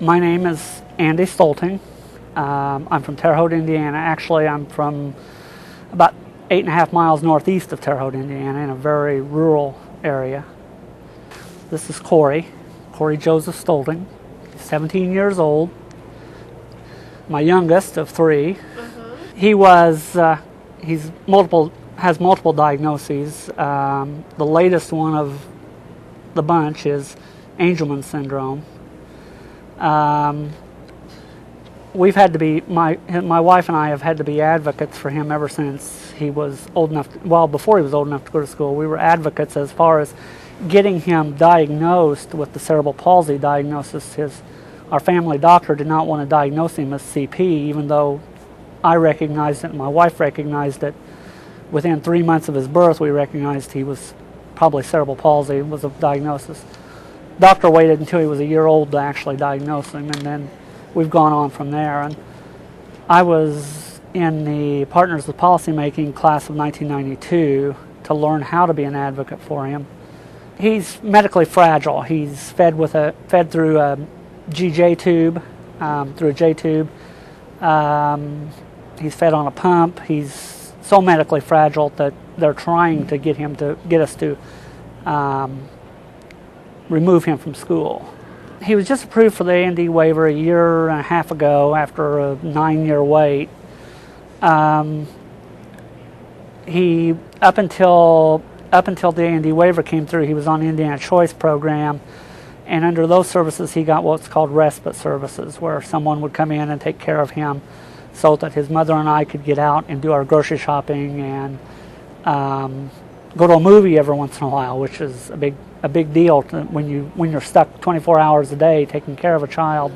My name is Andy Stolting. I'm from Terre Haute, Indiana. Actually, I'm from about 8.5 miles northeast of Terre Haute, Indiana, in a very rural area. This is Cory Joseph Stolting. He's 17 years old, my youngest of three. He has multiple diagnoses. The latest one of the bunch is Angelman syndrome. We've had to be, my wife and I have had to be advocates for him ever since he was old enough, before he was old enough to go to school. We were advocates as far as getting him diagnosed with the cerebral palsy diagnosis. Our family doctor did not want to diagnose him as CP, even though I recognized it and my wife recognized it. Within 3 months of his birth, we recognized he was probably cerebral palsy was a diagnosis. Doctor waited until he was a year old to actually diagnose him, and then we've gone on from there. And I was in the Partners with Policymaking class of 1992 to learn how to be an advocate for him. He's medically fragile. He's fed through a GJ tube, through a J tube. He's fed on a pump. He's so medically fragile that they're trying to get us to remove him from school. He was just approved for the A&D waiver a year and a half ago after a 9-year wait. He up until the A&D waiver came through, he was on the Indiana Choice program, and under those services he got what's called respite services, where someone would come in and take care of him so that his mother and I could get out and do our grocery shopping and go to a movie every once in a while, which is a big deal when you're stuck 24 hours a day taking care of a child.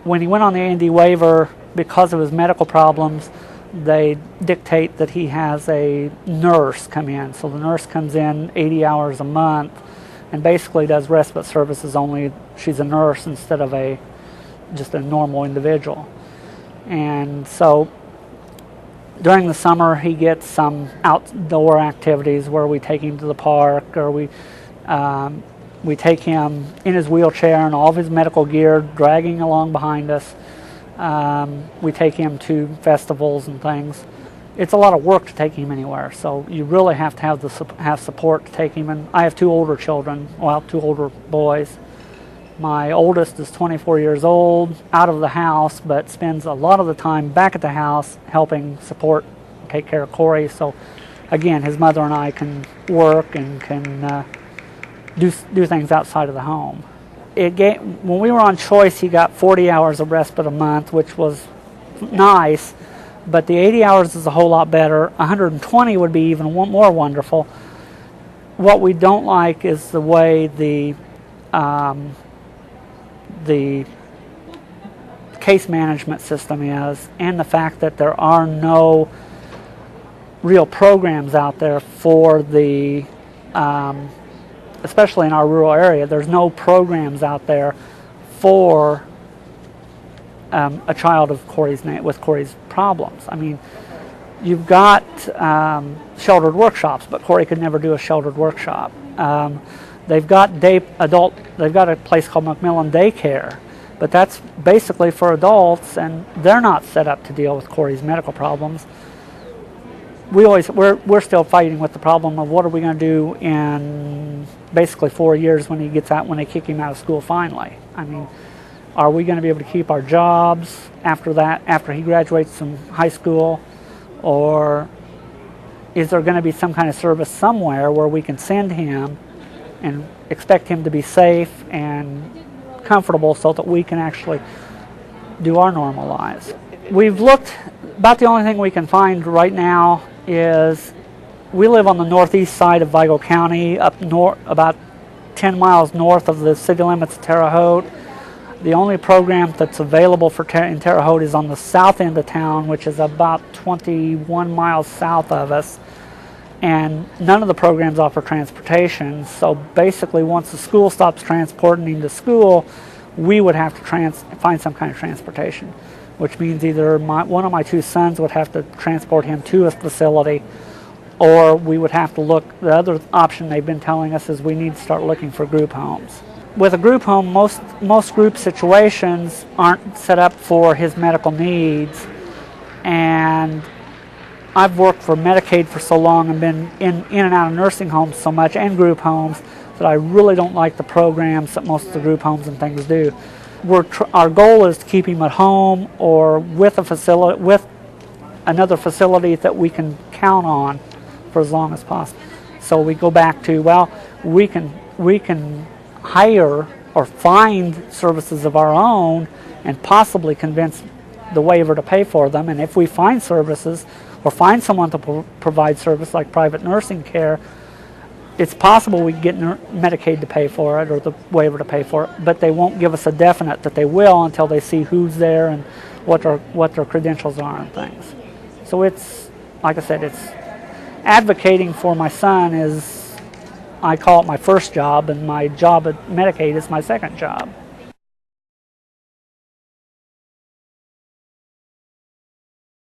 When he went on the A&D waiver, because of his medical problems, they dictate that he has a nurse come in. So the nurse comes in 80 hours a month and basically does respite services, only she's a nurse instead of just a normal individual. And so during the summer, he gets some outdoor activities where we take him to the park, or we take him in his wheelchair and all of his medical gear dragging along behind us. We take him to festivals and things. It's a lot of work to take him anywhere, so you really have to have support to take him. And I have two older boys. My oldest is 24 years old, out of the house, but spends a lot of the time back at the house helping support, take care of Cory. So again, his mother and I can work and can do things outside of the home. When we were on Choice, he got 40 hours of respite a month, which was nice, but the 80 hours is a whole lot better. 120 would be even more wonderful. What we don't like is the way the case management system is, and the fact that there are no real programs out there for especially in our rural area, there's no programs out there for a child of with Cory's problems. I mean, you've got sheltered workshops, but Cory could never do a sheltered workshop. They've got a place called Macmillan Daycare, but that's basically for adults, and they're not set up to deal with Cory's medical problems. We're still fighting with the problem of what are we going to do in basically 4 years when he gets out, when they kick him out of school finally. I mean, are we going to be able to keep our jobs after that, after he graduates from high school, or is there going to be some kind of service somewhere where we can send him and expect him to be safe and comfortable so that we can actually do our normal lives? We've looked, about the only thing we can find right now is, we live on the northeast side of Vigo County, up north, about 10 miles north of the city limits of Terre Haute. The only program that's available in Terre Haute is on the south end of town, which is about 21 miles south of us. And none of the programs offer transportation, so basically once the school stops transporting him to school, we would have to find some kind of transportation, which means either one of my two sons would have to transport him to a facility, or we would have to look. The other option they've been telling us is we need to start looking for group homes. with a group home, most group situations aren't set up for his medical needs, and I've worked for Medicaid for so long and been in and out of nursing homes so much and group homes that I really don't like the programs that most of the group homes and things do. Our goal is to keep him at home or with another facility that we can count on for as long as possible. So we go back to, well, we can hire or find services of our own and possibly convince the waiver to pay for them. And if we find services or find someone to provide service like private nursing care, it's possible we can get Medicaid to pay for it or the waiver to pay for it, but they won't give us a definite that they will until they see who's there and what their credentials are and things. So it's, like I said, it's advocating for my son is, I call it my first job, and my job at Medicaid is my second job.